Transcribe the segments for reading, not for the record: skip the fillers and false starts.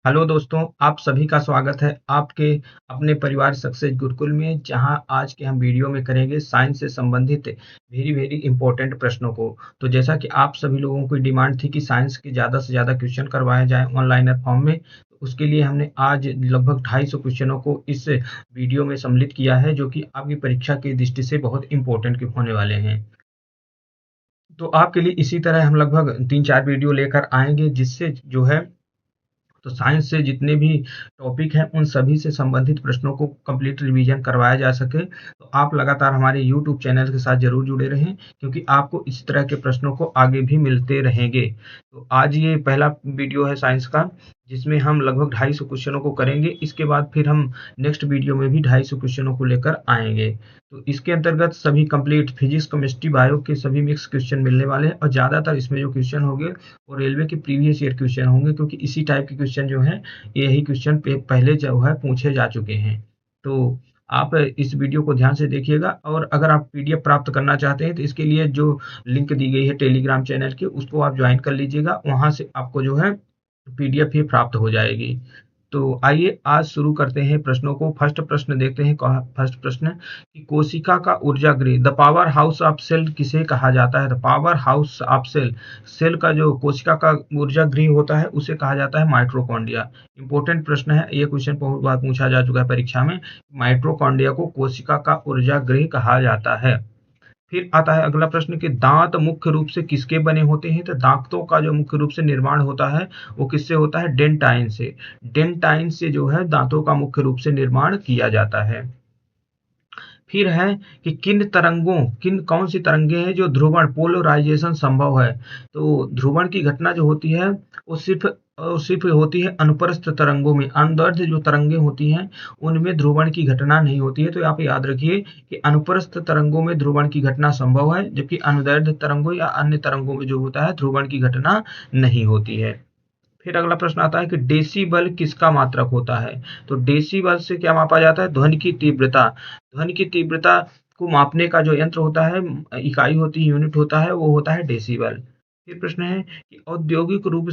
Hello दोस्तों, आप सभी का स्वागत है आपके अपने परिवार सक्सेस गुरुकुल में, जहां आज के हम वीडियो में करेंगे साइंस से संबंधित वेरी वेरी इंपॉर्टेंट प्रश्नों को। तो जैसा कि आप सभी लोगों की डिमांड थी कि साइंस के ज़्यादा से ज़्यादा क्वेश्चन करवाए जाएं ऑनलाइन फॉर्म में, तो उसके लिए हमने आज लगभग 250 क्वेश्चनों को इस वीडियो में सम्मिलित किया है, जो कि आपकी परीक्षा की दृष्टि से बहुत इंपॉर्टेंट होने वाले हैं। तो आपके लिए इसी तरह हम लगभग 3-4 वीडियो लेकर आएंगे, जिससे जो है तो साइंस से जितने भी टॉपिक हैं उन सभी से संबंधित प्रश्नों को कंप्लीट रिवीजन करवाया जा सके। तो आप लगातार हमारे यूट्यूब चैनल के साथ जरूर जुड़े रहें, क्योंकि आपको इस तरह के प्रश्नों को आगे भी मिलते रहेंगे। तो आज ये पहला वीडियो है साइंस का, जिसमें हम लगभग 250 क्वेश्चनों को करेंगे। इसके बाद फिर हम नेक्स्ट वीडियो में भी 250 क्वेश्चनों को लेकर आएंगे। तो इसके अंतर्गत सभी कंप्लीट फिजिक्स, केमिस्ट्री, बायो के सभी मिक्स क्वेश्चन मिलने वाले हैं, और ज़्यादातर इसमें जो क्वेश्चन होंगे वो रेलवे के प्रीवियस ईयर क्वेश्चन होंगे, क्योंकि इसी टाइप के क्वेश्चन जो हैं यही क्वेश्चन पहले जो है पूछे जा चुके हैं। तो आप इस वीडियो को ध्यान से देखिएगा, और अगर आप पीडीएफ प्राप्त करना चाहते हैं तो इसके लिए जो लिंक दी गई है टेलीग्राम चैनल की, उसको आप ज्वाइन कर लीजिएगा। वहां से आपको जो है पीडीएफ ही प्राप्त हो जाएगी। तो आइए आज शुरू करते हैं प्रश्नों को। फर्स्ट प्रश्न देखते हैं। फर्स्ट प्रश्न कि कोशिका का ऊर्जा गृह, the powerhouse of cell, किसे कहा जाता है? The powerhouse of cell, cell का जो कोशिका का ऊर्जा गृह होता है उसे कहा जाता है माइटोकॉन्ड्रिया। इंपॉर्टेंट प्रश्न है ये, क्वेश्चन बहुत बार पूछा जा चुका है परीक्षा में। माइटोकॉन्ड्रिया को कोशिका का ऊर्जा गृह कहा जाता है। फिर आता है अगला प्रश्न कि दांत मुख्य रूप से किसके बने होते हैं? तो दांतों का जो मुख्य रूप से निर्माण होता है वो किससे होता है? डेंटाइन से। डेंटाइन से जो है दांतों का मुख्य रूप से निर्माण किया जाता है। फिर है कि किन कौन सी तरंगे हैं जो ध्रुवण पोलराइजेशन संभव है? तो ध्रुवण की घटना जो होती है वो सिर्फ होती है अनुप्रस्थ तरंगों में। अनुदैर्ध्य जो तरंगे होती हैं उनमें ध्रुवण की घटना नहीं होती है। तो आप याद रखिए कि अनुप्रस्थ तरंगों में ध्रुवण की घटना संभव है, जबकि अनुदैर्ध्य तरंगों या अन्य तरंगों में जो होता है ध्रुवण की घटना नहीं होती है। फिर अगला प्रश्न आता है कि डेसिबल किसका मात्रक होता है? तो डेसिबल से क्या मापा जाता है? ध्वनि की तीव्रता। ध्वनि की तीव्रता को मापने का जो यंत्र होता है, इकाई होती है, यूनिट होता है, वो होता है डेसिबल। फिर प्रश्न है कि औद्योगिक रूप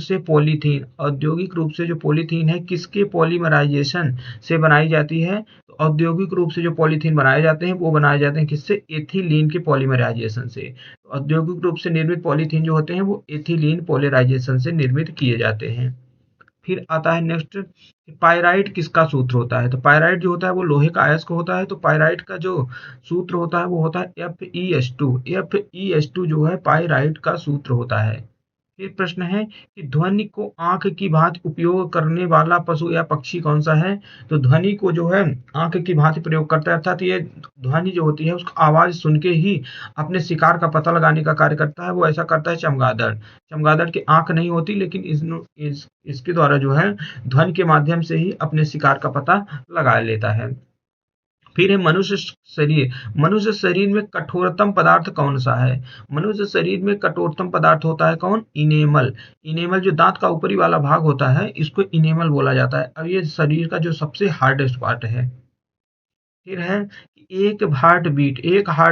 से जो पॉलीथीन है किसके पॉलीमराइजेशन से बनाई जाती है? तो औद्योगिक रूप से जो पॉलीथीन बनाए जाते हैं वो बनाए जाते हैं किससे? एथिलीन के पॉलीमराइजेशन से। औद्योगिक रूप से निर्मित पॉलीथीन जो होते हैं वो एथिलीन पॉलीमराइजेशन से निर्मित किए जाते हैं। फिर आता है नेक्स्ट, पाइराइट किसका सूत्र होता है? तो पाइराइट जो होता है वो लोहे का अयस्क होता है। तो पाइराइट का जो सूत्र होता है वो होता है FeS2। FeS2 जो है पाइराइट का सूत्र होता है। फिर प्रश्न है कि ध्वनि को आंख की भांति उपयोग करने वाला पशु या पक्षी कौन सा है? तो ध्वनि को जो है आंख की भांति प्रयोग करता है, अर्थात ये ध्वनि जो होती है उसका आवाज सुन के ही अपने शिकार का पता लगाने का कार्य करता है। वो ऐसा करता है चमगादड़। चमगादड़ की आंख नहीं होती, लेकिन इसके द्वारा जो है ध्वनि के माध्यम से ही अपने शिकार का पता लगा लेता है। फिर है शरीर मनुष्य शरीर में कठोरतम पदार्थ कौन सा है? मनुष्य शरीर में कठोरतम पदार्थ होता है कौन? इनेमल। इनेमल जो दांत का ऊपरी वाला भाग होता है इसको इनेमल बोला जाता है। अब ये शरीर का जो सबसे हार्डेस्ट पार्ट है। फिर है कि एक हार्ट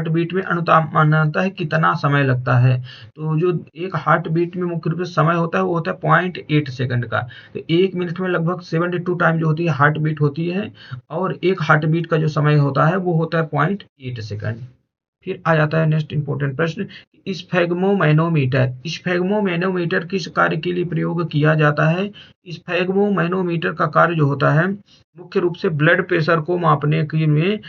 बीट में अनुतापमानतः कितना समय लगता है? तो जो एक हार्ट बीट में मुख्य रूप से समय होता है वो होता है 0.8 सेकंड का। तो 1 मिनट में लगभग 72 टाइम जो होती है हार्ट बीट होती है, और एक हार्ट बीट का जो समय होता है वो होता है 0.8 सेकंड। फिर आ जाता है नेक्स्ट इंपॉर्टेंट प्रश्न, स्फेगमोमैनोमीटर किस कार्य के लिए प्रयोग किया जाता है? स्फेगमोमैनोमीटर का कार्य जो होता है मुख्य रूप से ब्लड प्रेशर को मापने के में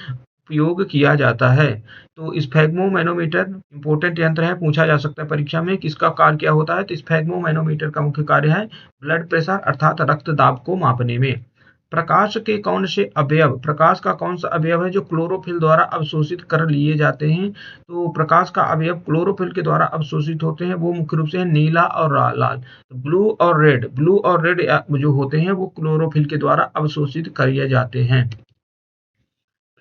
उपयोग किया जाता है। तो स्फेगमोमैनोमीटर इंपॉर्टेंट यंत्र है, पूछा जा सकता है परीक्षा में किसका कार्य क्या होता है। तो स्फेगमोमैनोमीटर का मुख्य कार्य है ब्लड प्रेशर अर्थात रक्त दाब को मापने में। प्रकाश का कौन सा अवयव है जो क्लोरोफिल द्वारा अवशोषित कर लिए जाते हैं? तो प्रकाश का अवयव क्लोरोफिल के द्वारा अवशोषित होते हैं वो मुख्य रूप से नीला और लाल। ब्लू और रेड जो होते हैं वो क्लोरोफिल के द्वारा अवशोषित किए जाते हैं।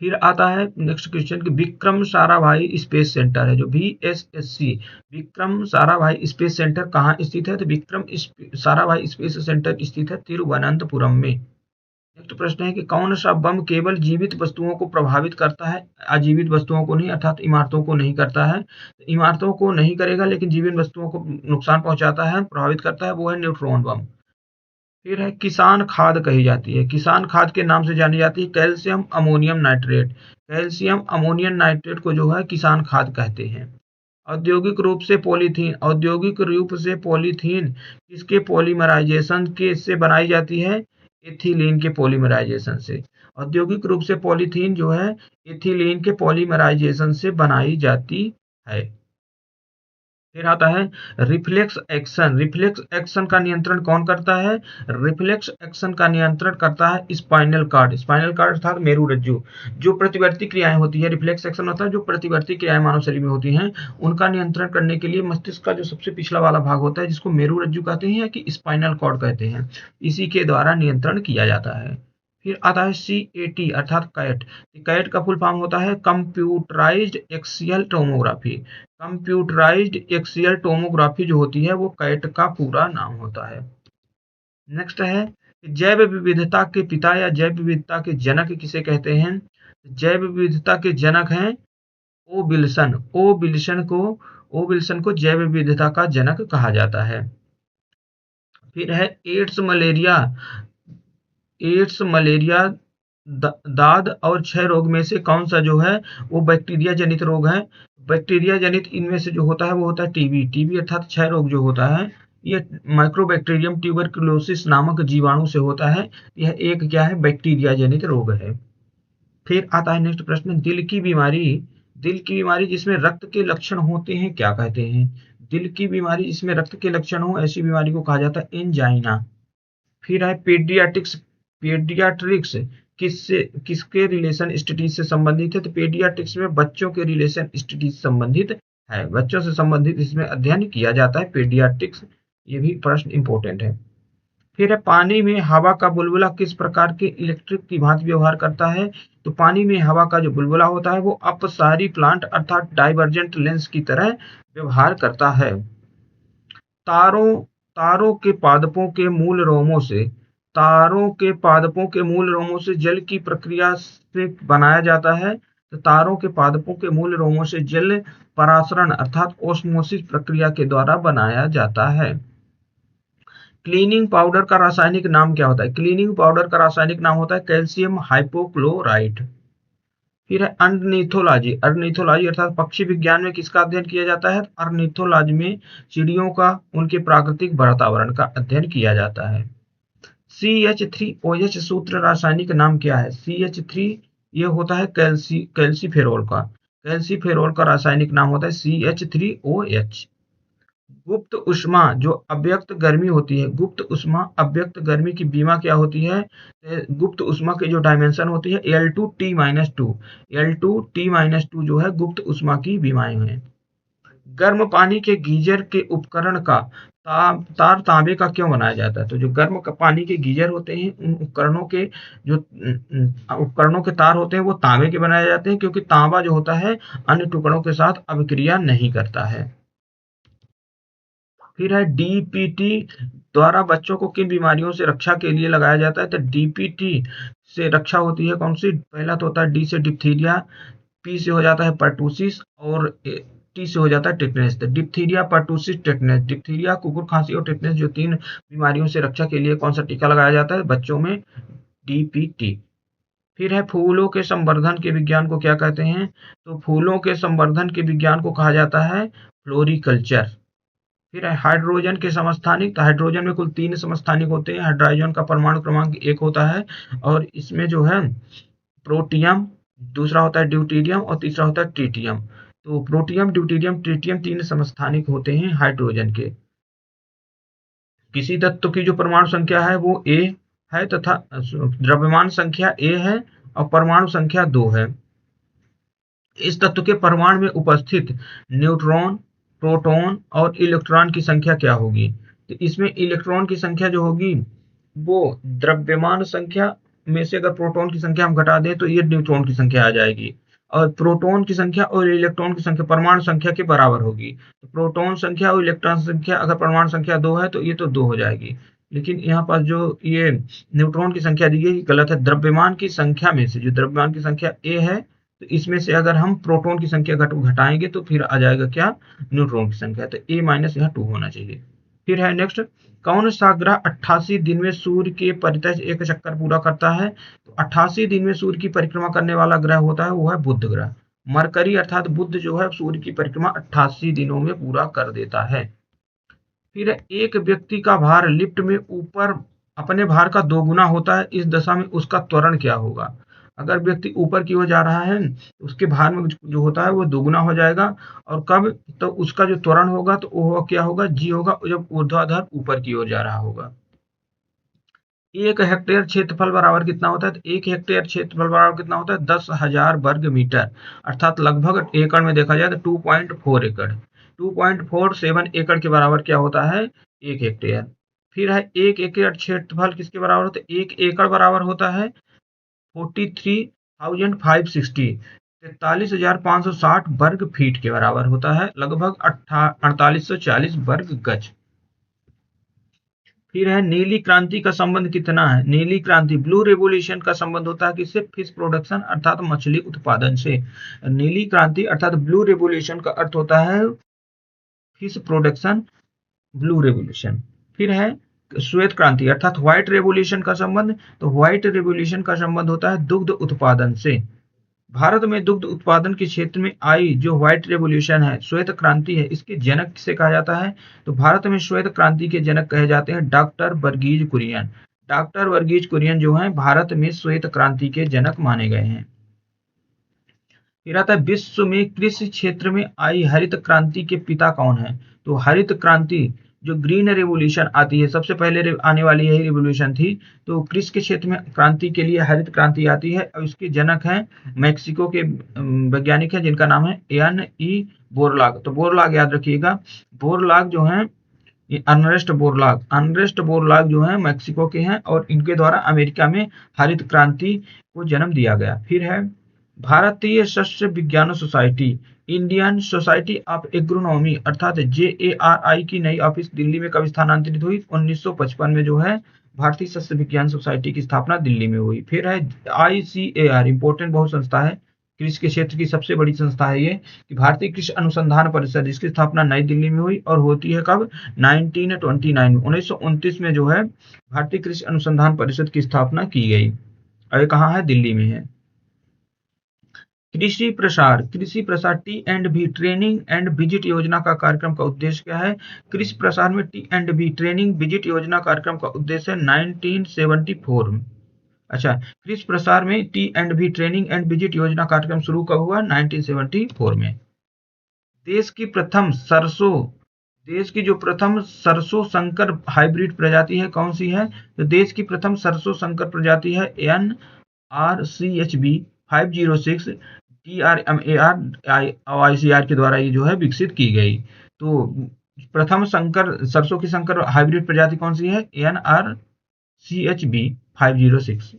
फिर आता है नेक्स्ट क्वेश्चन कि विक्रम साराभाई स्पेस सेंटर है जो VSSC, Vikram Sarabhai space centre कहाँ स्थित है? तो विक्रम साराभाई स्पेस सेंटर स्थित है तिरुवनंतपुरम में। नेक्स्ट प्रश्न है कि कौन सा बम केवल जीवित वस्तुओं को प्रभावित करता है, अजीवित वस्तुओं को नहीं, अर्थात इमारतों को नहीं करता है? इमारतों को नहीं करेगा लेकिन जीवित वस्तुओं को नुकसान पहुंचाता है, प्रभावित करता है, वो है न्यूट्रॉन बम। फिर है किसान खाद कही जाती है, किसान खाद के नाम से जानी जाती है calcium ammonium nitrate. Calcium ammonium nitrate को जो है किसान खाद कहते हैं। औद्योगिक रूप से पॉलीथीन, औद्योगिक रूप से पॉलीथीन किसके पॉलीमराइजेशन के से बनाई जाती है? एथिलीन के पॉलीमराइजेशन से। औद्योगिक रूप से पॉलीथीन जो है एथिलीन के पॉलीमराइजेशन से बनाई जाती है। फिर आता है रिफ्लेक्स एक्शन। रिफ्लेक्स एक्शन का नियंत्रण कौन करता है? रिफ्लेक्स एक्शन का नियंत्रण करता है स्पाइनल कार्ड। स्पाइनल कार्ड अर्थात मेरुरज्जु। जो प्रतिवर्ती क्रियाएं होती है, रिफ्लेक्स एक्शन होता है जो प्रतिवर्ती क्रियाएं मानव शरीर में होती हैं, उनका नियंत्रण करने के लिए मस्तिष्क का जो सबसे पिछला वाला भाग होता है, जिसको मेरुरज्जु कहते हैं या कि स्पाइनल कॉर्ड कहते हैं, इसी के द्वारा नियंत्रण किया जाता है। फिर आता है CAT अर्थात कैट। कैट का फुल फॉर्म होता है computerised axial tomography. Computerised axial tomography जो होती है वो कैट का पूरा नाम होता है। नेक्स्ट है जैव विविधता के पिता या जैव विविधता के जनक किसे कहते हैं? जैव विविधता के जनक हैं ओ विल्सन। ओ विल्सन को जैव विविधता का जनक कहा जाता है। फिर है एड्स मलेरिया दाद और क्षय रोग में से कौन सा जो है वो बैक्टीरिया जनित रोग है? बैक्टीरिया जनित इनमें से जो होता है वो होता है टीबी। टीबी अर्थात क्षय रोग जो होता है ये माइक्रोबैक्टीरियम ट्यूबरकुलोसिस नामक जीवाणु से होता है। यह एक क्या है? बैक्टीरिया जनित रोग है। फिर आता है नेक्स्ट प्रश्न, दिल की बीमारी। दिल की बीमारी जिसमें रक्त के लक्षण होते हैं क्या कहते हैं? दिल की बीमारी जिसमें रक्त के लक्षण हो ऐसी बीमारी को कहा जाता है एंजाइना। फिर है पीडियाट्रिक्स। पीडियाट्रिक्स किसके रिलेशन स्टडीज से संबंधित है? तो पीडियाट्रिक्स में बच्चों के रिलेशन स्टडीज संबंधित है, बच्चों से संबंधित इसमें अध्ययन किया जाता है पीडियाट्रिक्स। ये भी प्रश्न इंपॉर्टेंट है। फिर है पानी में हवा का बुलबुला किस प्रकार के इलेक्ट्रिक की भांति व्यवहार करता है? तो पानी में हवा का जो बुलबुला होता है वो अपसारी प्लांट अर्थात डाइवर्जेंट लेंस की तरह व्यवहार करता है। तारों के पादपों के मूल रोमों से जल की प्रक्रिया से बनाया जाता है। तो तारों के पादपों के मूल रोमों से जल परासरण अर्थात ओस्मोसिस प्रक्रिया के द्वारा बनाया जाता है। क्लीनिंग पाउडर का रासायनिक नाम क्या होता है? क्लीनिंग पाउडर का रासायनिक नाम होता है कैल्शियम हाइपोक्लोराइट। फिर है अर्निथोलॉजी। अर्निथोलॉजी अर्थात पक्षी विज्ञान में किसका अध्ययन किया जाता है? अर्निथोलॉजी में चिड़ियों का उनके प्राकृतिक वातावरण का अध्ययन किया जाता है। CH3OH सूत्र रासायनिक नाम क्या है? CH3 ये होता है कैल्सीफेरोल का। कैल्सीफेरोल का रासायनिक नाम होता है CH3OH। गुप्त ऊष्मा जो अव्यक्त गर्मी होती है, गुप्त ऊष्मा अव्यक्त गर्मी की बीमा क्या होती है? गुप्त ऊष्मा की जो डायमेंशन होती है L2T-2। L2T-2 जो है गुप्त ऊष्मा की बीमाएं हैं। गर्म पानी के गीजर के उपकरण का तार तांबे का क्यों बनाया जाता है? तो जो गर्म पानी के गीजर होते हैं उन उपकरणों के जो उपकरणों के तार होते हैं वो तांबे के बनाए जाते हैं, क्योंकि तांबा जो होता है अन्य टुकड़ों के साथ अभिक्रिया नहीं करता है। फिर है DPT द्वारा बच्चों को किन बीमारियों से रक्षा के लिए लगाया जाता है? तो DPT से रक्षा होती है कौन सी? पहला तो होता है D से डिप्थीरिया, P से हो जाता है पर्टूसिस और T से हो जाता है टेटनस। तो डिप्थीरिया, पर्टूसिस, टेटनस। डिप्थीरिया, कुकुर खांसी और टेटनस जो 3 बीमारियों से रक्षा के लिए कौन सा टीका लगाया जाता है बच्चों में? DPT। फिर है फूलों के संवर्धन के विज्ञान को क्या कहते हैं? तो फूलों के संवर्धन के विज्ञान को कहा जाता है फ्लोरिकल्चर। फिर है हाइड्रोजन के समस्थानिक। तो हाइड्रोजन में कुल 3 समस्थानिक होते हैं। हाइड्रोजन का परमाणु क्रमांक 1 होता है और इसमें जो है प्रोटियम, दूसरा होता है ड्यूटेरियम और तीसरा होता है ट्रिटियम। तो प्रोटियम, ड्यूटेरियम, ट्रिटियम 3 समस्थानिक होते हैं हाइड्रोजन के। किसी तत्व की जो परमाणु संख्या है वो A है तथा द्रव्यमान संख्या A है और परमाणु संख्या 2 है। इस तत्व के परमाणु में उपस्थित न्यूट्रॉन, प्रोटॉन और इलेक्ट्रॉन की संख्या क्या होगी? तो इसमें इलेक्ट्रॉन की संख्या जो होगी वो द्रव्यमान संख्या में से अगर प्रोटॉन की संख्या हम घटा दें तो ये न्यूट्रॉन की संख्या आ जाएगी, और प्रोटॉन की संख्या और इलेक्ट्रॉन की संख्या परमाणु संख्या के बराबर होगी। तो प्रोटॉन संख्या और इलेक्ट्रॉन संख्या अगर परमाणु संख्या 2 है तो ये तो 2 हो जाएगी, लेकिन यहाँ पर जो ये न्यूट्रॉन की संख्या दी गई गलत है। द्रव्यमान की संख्या में से जो द्रव्यमान की संख्या A है तो इसमें से अगर हम प्रोटॉन की संख्या घटाएंगे तो फिर आ जाएगा क्या? न्यूट्रॉन की संख्या। तो A- यहाँ 2 होना चाहिए। फिर है नेक्स्ट कौन सा ग्रह 88 दिन में सूर्य के परितः एक चक्कर पूरा करता है? तो 88 दिन में सूर्य की परिक्रमा करने वाला ग्रह होता है वो है बुध ग्रह। मरकरी अर्थात बुध जो है सूर्य की परिक्रमा 88 दिनों में पूरा कर देता है। फिर एक व्यक्ति का भार लिफ्ट में ऊपर अपने भार का 2 गुना होता है, इस दशा में उसका त्वरण क्या होगा? अगर व्यक्ति ऊपर की ओर जा रहा है तो उसके भार में जो होता है वो 2 गुना हो जाएगा। और कब? तो उसका जो त्वरण होगा तो वो क्या होगा? जी होगा, जब ऊर्ध्वाधर ऊपर की ओर जा रहा होगा। 1 हेक्टेयर क्षेत्रफल बराबर कितना होता है? तो 1 हेक्टेयर क्षेत्रफल बराबर कितना होता है? 10,000 वर्ग मीटर, अर्थात लगभग एकड़ में देखा जाए तो 2.4 एकड़। 2.47 एकड़ के बराबर क्या होता है? 1 हेक्टेयर। फिर है 1 एकड़ क्षेत्रफल किसके बराबर होता है? 1 एकड़ बराबर होता है 43,560, 43,560 वर्ग फीट के बराबर होता है, लगभग 4840 वर्ग गज। फिर है नीली क्रांति का संबंध कितना है? नीली क्रांति ब्लू रेवोल्यूशन का संबंध होता है किससे? फिश प्रोडक्शन अर्थात मछली उत्पादन से। नीली क्रांति अर्थात ब्लू रेवोल्यूशन का अर्थ होता है फिश प्रोडक्शन, ब्लू रेवोल्यूशन। फिर है श्वेत क्रांति अर्थात व्हाइट रेवोल्यूशन का संबंध, तो व्हाइट रेवोल्यूशन का संबंध होता है दुग्ध उत्पादन से। भारत में दुग्ध उत्पादन के क्षेत्र में आई जो व्हाइट रेवोल्यूशन है, श्वेत क्रांति है, इसके जनक किसे कहा जाता है? तो भारत में श्वेत क्रांति के जनक कहे जाते हैं डॉक्टर वर्गीज कुरियन। डॉक्टर वर्गीज कुरियन जो है भारत में श्वेत क्रांति के जनक माने गए हैं। फिर आता है विश्व में कृषि क्षेत्र में आई हरित क्रांति के पिता कौन है? तो हरित क्रांति जो ग्रीन रेवोल्यूशन आती है, सबसे पहले आने वाली यही रेवोल्यूशन थी, तो कृषि के क्षेत्र में क्रांति के लिए हरित क्रांति आती है और इसके जनक हैं मैक्सिको के वैज्ञानिक हैं जिनका नाम है N.E. बोरलाग। तो बोरलाग याद रखिएगा, बोरलाग जो है अर्नेस्ट बोरलाग जो है मैक्सिको के हैं और इनके द्वारा अमेरिका में हरित क्रांति को जन्म दिया गया। फिर है भारतीय सस्य विज्ञान society, Indian society of agronomy अर्थात JARI की नई ऑफिस दिल्ली में कब स्थानांतरित हुई? 1955 में जो है भारतीय सस्य विज्ञान सोसाइटी की स्थापना दिल्ली में हुई। फिर है ICAR, इंपॉर्टेंट बहुत संस्था है, कृषि के क्षेत्र की सबसे बड़ी संस्था है ये, कि भारतीय कृषि अनुसंधान परिषद, इसकी स्थापना नई दिल्ली में हुई और होती है कब? 1929 में, 1929 में जो है भारतीय कृषि अनुसंधान परिषद की स्थापना की गई और ये कहाँ है? दिल्ली में है। कृषि प्रसार T&V ट्रेनिंग एंड विजिट योजना का कार्यक्रम का उद्देश्य क्या है? कृषि प्रसार में T&V ट्रेनिंग विजिट योजना कार्यक्रम का उद्देश्य 1974 में। अच्छा, कृषि प्रसार में T&V ट्रेनिंग एंड विजिट योजना कार्यक्रम शुरू कब हुआ? 1974 में। देश की जो प्रथम सरसों संकर हाइब्रिड प्रजाति है कौन सी है? तो देश की प्रथम सरसों संकर प्रजाति है NRCHB 506 TRMAR ICAR के द्वारा ये जो है विकसित की गई। तो प्रथम संकर सरसों की संकर हाइब्रिड प्रजाति कौन सी है? NRCHB 506।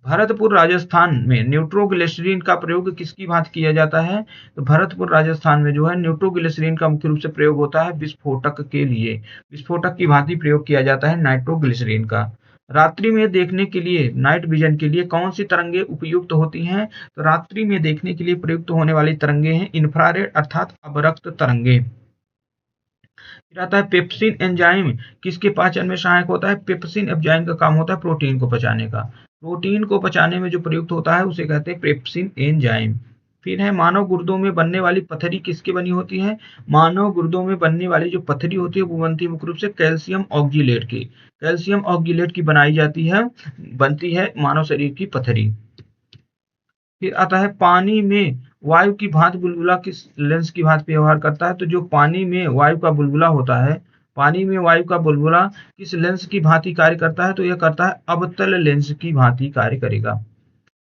भरतपुर राजस्थान में न्यूट्रोग्लिसरीन का प्रयोग किसकी भांति किया जाता है? तो भरतपुर राजस्थान में जो है न्यूट्रोग्लिसरीन का मुख्य रूप से प्रयोग होता है विस्फोटक के लिए, विस्फोटक की भांति प्रयोग किया जाता है नाइट्रोग्लिसरीन का। रात्रि में देखने के लिए, नाइट विजन के लिए कौन सी तरंगे उपयुक्त होती हैं? तो रात्रि में देखने के लिए प्रयुक्त होने वाली तरंगे हैं इंफ्रारेड अर्थात अवरक्त तरंगे। फिर आता है पेप्सिन एंजाइम किसके पाचन में सहायक होता है? पेप्सिन एंजाइम का काम होता है प्रोटीन को पचाने का। प्रोटीन को पचाने में जो प्रयुक्त होता है उसे कहते हैं पेप्सिन एंजाइम। फिर है मानव गुर्दों में बनने वाली पथरी किसकी बनी होती है? मानव गुर्दों में बनने वाली जो पथरी होती है वो बनती है मुख्य रूप से कैल्शियम ऑक्जिलेट की। कैल्शियम ऑक्जिलेट की बनाई जाती है, बनती है मानव शरीर की पथरी। फिर आता है पानी में वायु की भांति बुलबुला किस लेंस की भांति व्यवहार करता है? तो जो पानी में वायु का बुलबुला होता है, पानी में वायु का बुलबुला किस लेंस की भांति कार्य करता है? तो यह करता है अवतल लेंस की भांति कार्य करेगा।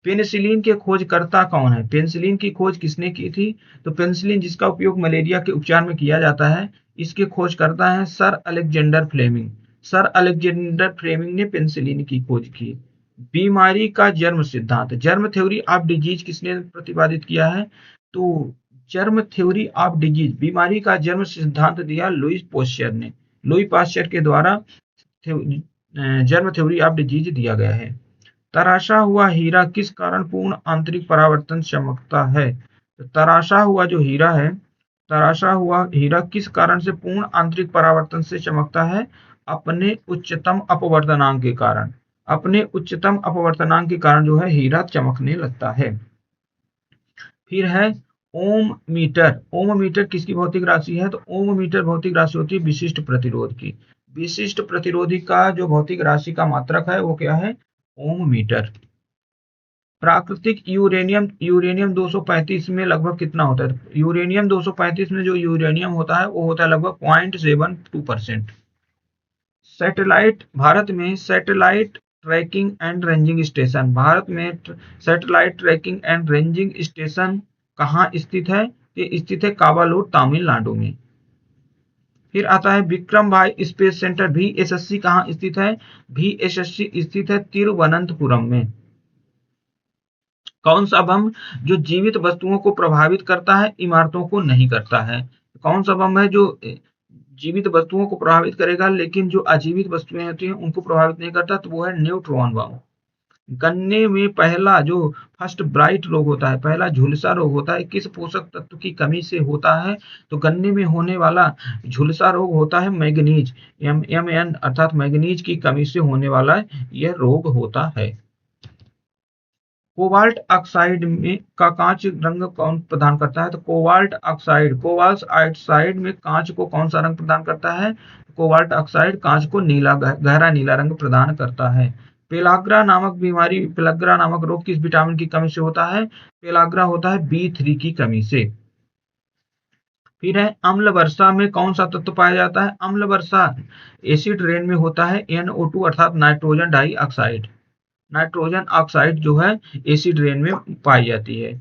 पेनिसिलिन के खोजकर्ता कौन है? पेनिसिलिन की खोज किसने की थी? तो पेनिसिलिन जिसका उपयोग मलेरिया के उपचार में किया जाता है, इसके खोजकर्ता हैं sir Alexander Fleming. Sir Alexander Fleming ने पेनिसिलिन की खोज की। बीमारी का जन्म सिद्धांत, जर्म थ्योरी ऑफ डिजीज किसने प्रतिपादित किया है? तो जर्म थ्योरी ऑफ डिजीज, बीमारी का जन्म सिद्धांत दिया लुईस पाश्चर ने। लुईस पाश्चर के द्वारा जर्म थ्योरी ऑफ डिजीज दिया गया है। तराशा हुआ हीरा किस कारण पूर्ण आंतरिक परावर्तन चमकता है? तो तराशा हुआ जो हीरा है, तराशा हुआ हीरा किस कारण से पूर्ण आंतरिक परावर्तन से चमकता है? अपने उच्चतम अपवर्तनांक के कारण, अपने उच्चतम अपवर्तनांक के कारण जो है हीरा चमकने लगता है। फिर है ओम मीटर। ओम मीटर किसकी भौतिक राशि है? तो ओम मीटर भौतिक राशि होती है विशिष्ट प्रतिरोध की। विशिष्ट प्रतिरोधी का जो भौतिक राशि का मात्रक है वो क्या है? ओम मीटर। प्राकृतिक यूरेनियम, यूरेनियम 235 में लगभग कितना होता है? यूरेनियम 235 में जो यूरेनियम होता है वो होता है लगभग 0.72%। सैटेलाइट, भारत में satellite tracking and ranging station, भारत में satellite tracking and ranging station कहाँ स्थित है? ये स्थित है काबालूर, तमिलनाडु में। फिर आता है विक्रम भाई स्पेस सेंटर VSSC कहाँ स्थित है? VSSC स्थित है तिरुवनंतपुरम में। कौन सा बम जो जीवित वस्तुओं को प्रभावित करता है, इमारतों को नहीं करता है? कौन सा बम है जो जीवित वस्तुओं को प्रभावित करेगा लेकिन जो अजीवित वस्तुएं होती हैं उनको प्रभावित नहीं करता? तो वो है न्यूट्रॉन बम। गन्ने में पहला जो फर्स्ट ब्राइट रोग होता है, पहला झुलसा रोग होता है, किस पोषक तत्व की कमी से होता है? तो गन्ने में होने वाला झुलसा रोग होता है मैग्नीज, MN अर्थात मैग्नीज की कमी से होने वाला यह रोग होता है। कोबाल्ट ऑक्साइड में का कांच रंग कौन प्रदान करता है? तो कोबाल्ट ऑक्साइड में कांच को कौन सा रंग प्रदान करता है? कोबाल्ट ऑक्साइड कांच को नीला, गहरा नीला रंग प्रदान करता है। पेलाग्रा नामक बीमारी, पेलाग्रा नामक रोग किस विटामिन की कमी से होता है? पेलाग्रा होता है B3 की कमी से। फिर है अम्ल वर्षा में कौन सा तत्व पाया जाता है? अम्ल वर्षा एसिड रेन में होता है NO2 अर्थात नाइट्रोजन डाइऑक्साइड। नाइट्रोजन ऑक्साइड जो है एसिड रेन में पाई जाती है।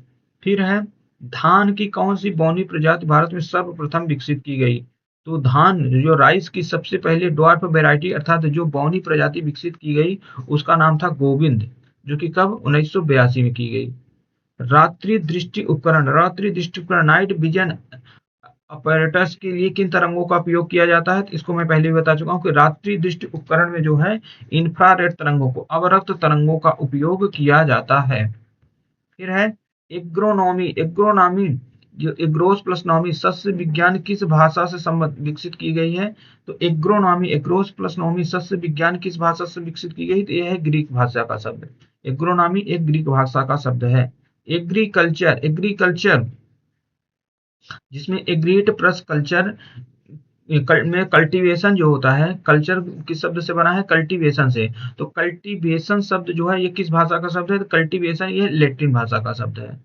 फिर है धान की कौन सी बौनी प्रजाति भारत में सर्वप्रथम विकसित की गई? तो धान जो राइस की सबसे पहले ड्वार्फ वैरायटी अर्थात जो बौनी प्रजाति विकसित की गई उसका नाम था गोविंद, जो कि कब 1982 में की गई। रात्रि दृष्टि उपकरण, रात्रि दृष्टि उपकरण नाइट विजन अपैरेटस के लिए किन तरंगों का उपयोग किया जाता है? तो इसको मैं पहले भी बता चुका हूँ कि रात्रि दृष्टि उपकरण में जो है इंफ्रारेड तरंगों को, अवरक्त तरंगों का उपयोग किया जाता है। फिर है एग्रोनॉमी, एग्रोनॉमी जो एग्रोस प्लस नॉमी सस्य विज्ञान किस भाषा से विकसित की गई है? तो एग्रोनॉमी, एग्रोस प्लस नॉमी सस्य विज्ञान किस भाषा से विकसित की गई? तो यह है ग्रीक भाषा का शब्द। एग्रोनॉमी एक ग्रीक भाषा का शब्द है। एग्रीकल्चर, एग्रीकल्चर जिसमें एग्रीड प्लस कल्चर में कल्टीवेशन जो होता है, कल्चर किस शब्द से बना है? कल्टीवेशन से। तो कल्टीवेशन शब्द जो है ये किस भाषा का शब्द है? तो कल्टीवेशन ये लैटिन भाषा का शब्द है।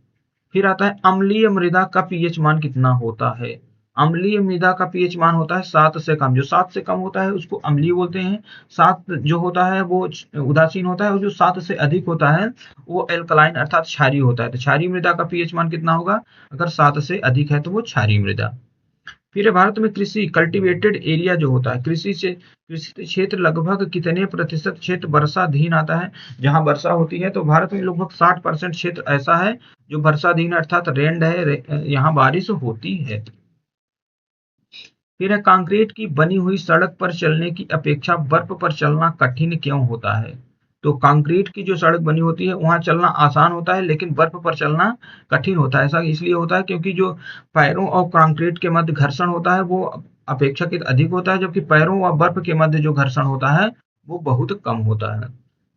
फिर आता है अम्लीय मृदा का पीएच मान कितना होता है? अम्लीय मृदा का पीएच मान होता है 7 से कम। जो 7 से कम होता है उसको अम्लीय बोलते हैं। 7 जो होता है वो उदासीन होता है, और जो 7 से अधिक होता है वो एल्कलाइन अर्थात क्षारीय होता है। तो क्षारीय मृदा का पीएच मान कितना होगा? अगर 7 से अधिक है तो वो क्षारीय मृदा। फिर भारत में कृषि कल्टीवेटेड एरिया जो होता है, कृषि क्षेत्र लगभग कितने प्रतिशत क्षेत्र वर्षाधीन आता है? जहां वर्षा होती है तो भारत में लगभग 60% क्षेत्र ऐसा है जो वर्षाधीन अर्थात रेंड है, यहाँ बारिश होती है। फिर है कंक्रीट की बनी हुई सड़क पर चलने की अपेक्षा बर्फ पर चलना कठिन क्यों होता है? तो कंक्रीट की जो सड़क बनी होती है वहां चलना आसान होता है लेकिन बर्फ पर चलना कठिन होता है। ऐसा इसलिए होता है क्योंकि जो पैरों और कंक्रीट के मध्य घर्षण होता है वो अपेक्षाकृत अधिक होता है, जबकि पैरों व बर्फ के मध्य जो घर्षण होता है वो बहुत कम होता है।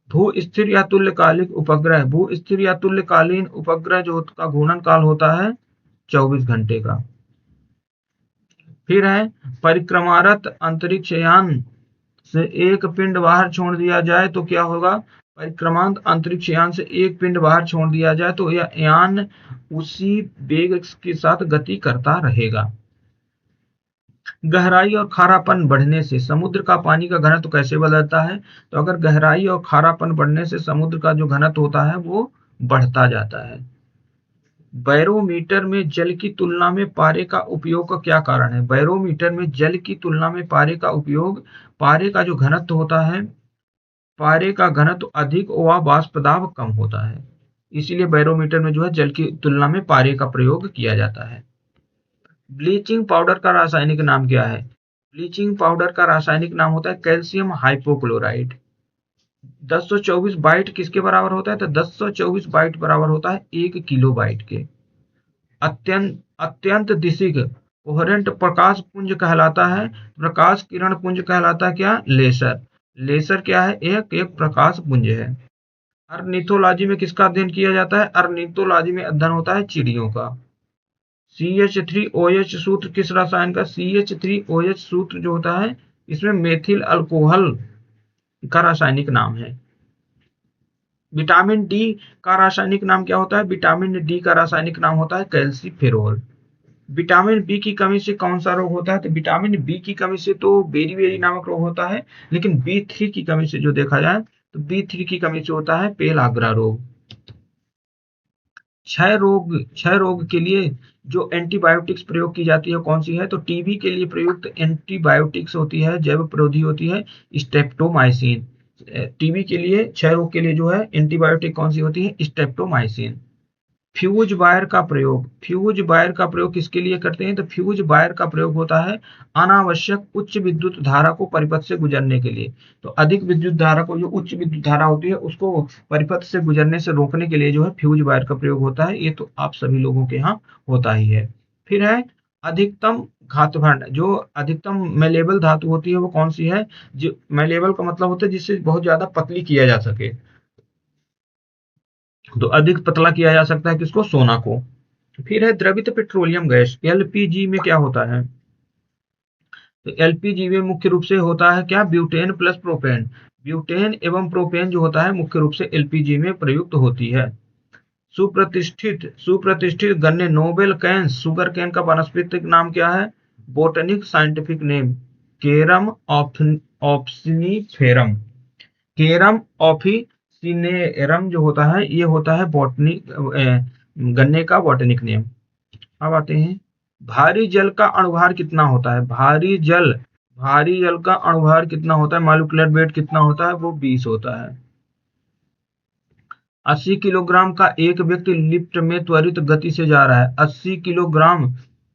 भू स्थिर या तुल्यकालिक उपग्रह, भू स्थिर या तुल्यकालीन उपग्रह जो का घूर्णन काल होता है 24 घंटे का। फिर है परिक्रमारत अंतरिक्ष यान से एक पिंड बाहर छोड़ दिया जाए तो क्या होगा? परिक्रमांत अंतरिक्ष यान से एक पिंड बाहर छोड़ दिया जाए तो यह यान उसी वेग के साथ गति करता रहेगा। गहराई और खारापन बढ़ने से समुद्र का पानी का घनत्व कैसे बदलता है? तो अगर गहराई और खारापन बढ़ने से समुद्र का जो घनत्व होता है वो बढ़ता जाता है। बैरोमीटर में जल की तुलना में पारे का उपयोग का क्या कारण है? बैरोमीटर में जल की तुलना में पारे का उपयोग, पारे का जो घनत्व होता है, पारे का घनत्व अधिक व वाष्प दाब कम होता है, इसीलिए बैरोमीटर में जो है जल की तुलना में पारे का प्रयोग किया जाता है। ब्लीचिंग पाउडर का रासायनिक नाम क्या है? ब्लीचिंग पाउडर का रासायनिक नाम होता है कैल्शियम हाइपोक्लोराइड। 1024 बाइट किसके बराबर होता है? तो 1024 बाइट बराबर होता है 1 किलो बाइट के। अत्यंत अत्यंत दिशिक कोहेरेंट प्रकाश पुंज कहलाता है, प्रकाश किरण पुंज कहलाता है क्या? लेसर। लेसर क्या है? एक एक प्रकाश पुंज है। अर्निथोलॉजी में किसका अध्ययन किया जाता है? अर्निथोलॉजी में अध्ययन होता है चिड़ियों का। CH3OH सूत्र किस रसायन का? CH3OH सूत्र जो होता है इसमें मेथिल अल्कोहल का रासायनिक नाम है। विटामिन डी का रासायनिक नाम क्या होता है? विटामिन डी का रासायनिक नाम होता है कैल्सीफेरोल। विटामिन बी की कमी से कौन सा रोग होता है? तो विटामिन बी की कमी से तो बेरी नामक रोग होता है, लेकिन B3 की कमी से जो देखा जाए तो B3 की कमी से होता है पेलाग्रा रोग। क्षय रोग के लिए जो एंटीबायोटिक्स प्रयोग की जाती है कौन सी है? तो टीबी के लिए प्रयुक्त एंटीबायोटिक्स होती है, जैव परोधी होती है स्ट्रेप्टोमाइसिन। टीबी के लिए, क्षय रोग के लिए जो है एंटीबायोटिक कौन सी होती है? स्ट्रेप्टोमाइसिन। फ्यूज वायर का प्रयोग किसके लिए करते हैं? तो फ्यूज वायर का प्रयोग होता है अनावश्यक उच्च विद्युत धारा को परिपथ से गुजरने के लिए। तो अधिक विद्युत धारा को, जो उच्च विद्युत धारा होती है उसको परिपथ से गुजरने से रोकने के लिए जो है फ्यूज वायर का प्रयोग होता है। ये तो आप सभी लोगों के यहाँ होता ही है। फिर है अधिकतम घातभंड। जो अधिकतम मेलेबल धातु होती है वो कौन सी है? जो मेलेबल का मतलब होता है जिससे बहुत ज्यादा पतली किया जा सके, तो अधिक पतला किया जा सकता है किसको? सोना को। फिर है द्रवित पेट्रोलियम गैस, एलपीजी में क्या होता है? तो एलपीजी में मुख्य रूप से होता है क्या? Butane plus propane. ब्यूटेन एवं प्रोपेन जो होता है मुख्य रूप से एलपीजी में प्रयुक्त होती है। सुप्रतिष्ठित गन्ने नोबेल कैन, शुगर कैन का वानस्पतिक नाम क्या है? बोटनिक साइंटिफिक नेम केरम ऑप्सिनीफेरम। केरम ऑफिसिनेरम जो होता है ये होता है बॉटनिक गन्ने का बॉटनिक नेम। अब आते हैं, भारी जल का अणुभार कितना होता है? भारी जल का अणुभार कितना होता है? मॉलिक्यूलर वेट कितना होता है? वो 20 होता है। 80 किलोग्राम का एक व्यक्ति लिफ्ट में त्वरित गति से जा रहा है। 80 किलोग्राम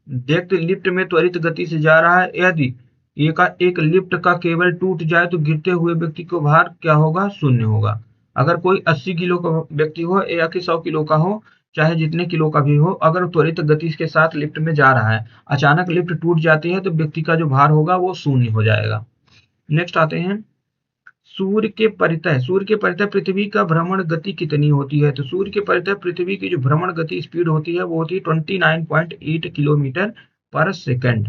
व्यक्ति लिफ्ट में त्वरित गति से जा रहा है। यदि एक लिफ्ट का केबल टूट जाए तो गिरते हुए व्यक्ति को भार क्या होगा? 0 होगा। अगर कोई 80 किलो का व्यक्ति हो या कि 100 किलो का हो, चाहे जितने किलो का भी हो, अगर त्वरित गति के साथ लिफ्ट में जा रहा है, अचानक लिफ्ट टूट जाती है तो व्यक्ति का जो भार होगा वो 0 हो जाएगा। नेक्स्ट आते हैं, सूर्य के परितः पृथ्वी का भ्रमण गति कितनी होती है? तो सूर्य के परितः पृथ्वी की जो भ्रमण गति स्पीड होती है वो होती है 29.8 किलोमीटर पर सेकंड।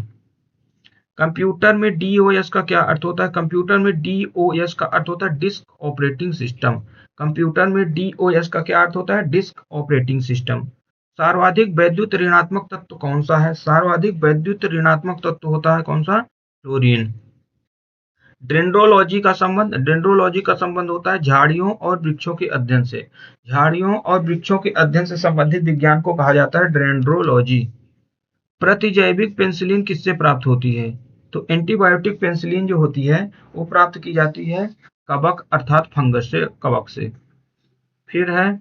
कंप्यूटर में डीओएस का क्या अर्थ होता है? कंप्यूटर में डीओएस का अर्थ होता है डिस्क ऑपरेटिंग सिस्टम। कंप्यूटर में डीओएस का क्या अर्थ होता है? Disk operating system. सर्वाधिक वैद्युत ऋणात्मक तत्व कौन सा है? सर्वाधिक वैद्युत ऋणात्मक तत्व होता है कौन सा? फ्लोरीन। डेंड्रोलॉजी का संबंध होता है झाड़ियों और वृक्षों के अध्ययन से। झाड़ियों और वृक्षों के अध्ययन से संबंधित विज्ञान को कहा जाता है डेंड्रोलॉजी। प्रतिजैविक पेनिसिलिन किससे प्राप्त होती है? तो एंटीबायोटिक पेनिसिलिन जो होती है वो प्राप्त की जाती है कवक अर्थात फंगस से, कवक से। फिर है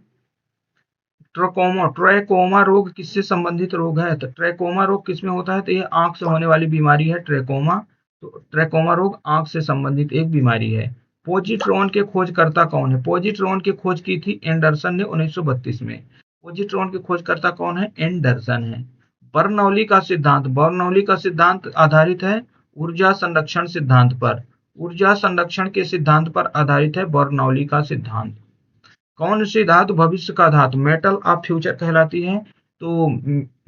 ट्रैकोमा रोग किससे संबंधित रोग है? तो ट्रैकोमा रोग किसमें होता है? तो ये आंख से होने वाली बीमारी है ट्रैकोमा। तो ट्रैकोमा रोग आंख से संबंधित एक बीमारी है। पॉजिट्रॉन के खोजकर्ता कौन है? पॉजिट्रॉन की खोज की थी एंडरसन ने 1932 में। पॉजिट्रॉन के खोजकर्ता कौन है? एंडरसन है। बर्नौली का सिद्धांत आधारित है ऊर्जा संरक्षण सिद्धांत पर। ऊर्जा संरक्षण के सिद्धांत पर आधारित है बर्नौली का सिद्धांत। कौन सी धातु भविष्य का धातु मेटल ऑफ फ्यूचर कहलाती है? तो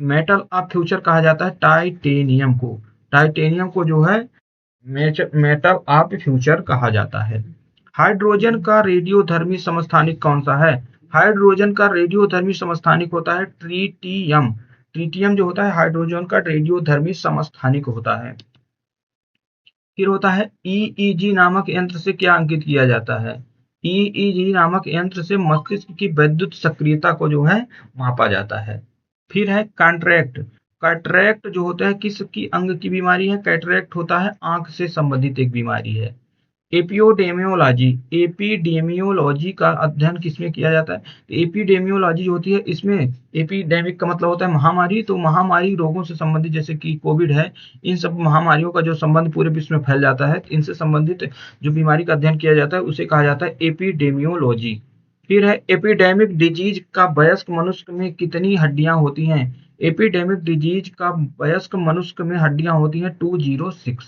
मेटल ऑफ फ्यूचर कहा जाता है टाइटेनियम को। टाइटेनियम को जो है मेटल ऑफ फ्यूचर कहा जाता है। हाइड्रोजन का रेडियोधर्मी समस्थानिक कौन सा है? हाइड्रोजन का रेडियोधर्मी समस्थानिक होता है ट्रीटियम। ट्रीटियम जो होता है हाइड्रोजन का रेडियोधर्मी समस्थानिक होता है। फिर होता है ईईजी नामक यंत्र से क्या अंकित किया जाता है? ईईजी नामक यंत्र से मस्तिष्क की विद्युत सक्रियता को जो है मापा जाता है। फिर है कैटरेक्ट। कैटरेक्ट जो होता है किसकी अंग की बीमारी है? कैटरेक्ट होता है आंख से संबंधित एक बीमारी है। एपिडेमियोलॉजी का अध्ययन किसमें किया जाता है? एपिडेमियोलॉजी होती है इसमें, एपिडेमिक का मतलब होता है महामारी, तो महामारी रोगों से संबंधित जैसे कि कोविड है, इन सब महामारियों का जो संबंध पूरे विश्व में फैल जाता है, इनसे संबंधित जो बीमारी का अध्ययन किया जाता है उसे कहा जाता है एपिडेमियोलॉजी। फिर है एपिडेमिक डिजीज का वयस्क मनुष्य में कितनी हड्डियां होती हैं? एपिडेमिक डिजीज का वयस्क मनुष्य में हड्डियां होती हैं 206।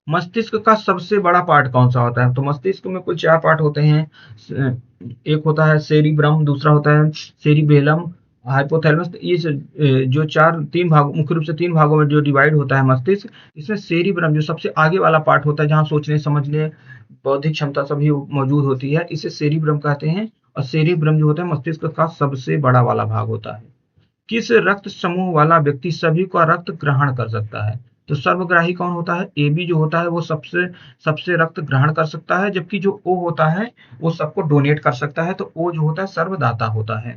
मस्तिष्क का सबसे बड़ा पार्ट कौन सा होता है? तो मस्तिष्क में कुल 4 पार्ट होते हैं। एक होता है सेरिब्रम, दूसरा होता है सेरिबेलम, हाइपोथैलेमस। ये जो 3 भाग, मुख्य रूप से 3 भागों में जो डिवाइड होता है मस्तिष्क, इसमें सेरिब्रम जो सबसे आगे वाला पार्ट होता है, जहाँ सोचने समझने बौद्धिक क्षमता सभी मौजूद होती है, इसे सेरिब्रम कहते हैं। और सेरिब्रम जो होता है मस्तिष्क का सबसे बड़ा वाला भाग होता है। किस रक्त समूह वाला व्यक्ति सभी का रक्त ग्रहण कर सकता है? तो सर्वग्राही कौन होता है? ए बी जो होता है वो सबसे सबसे रक्त ग्रहण कर सकता है, जबकि जो ओ होता है वो सबको डोनेट कर सकता है। तो ओ जो होता है सर्वदाता होता है।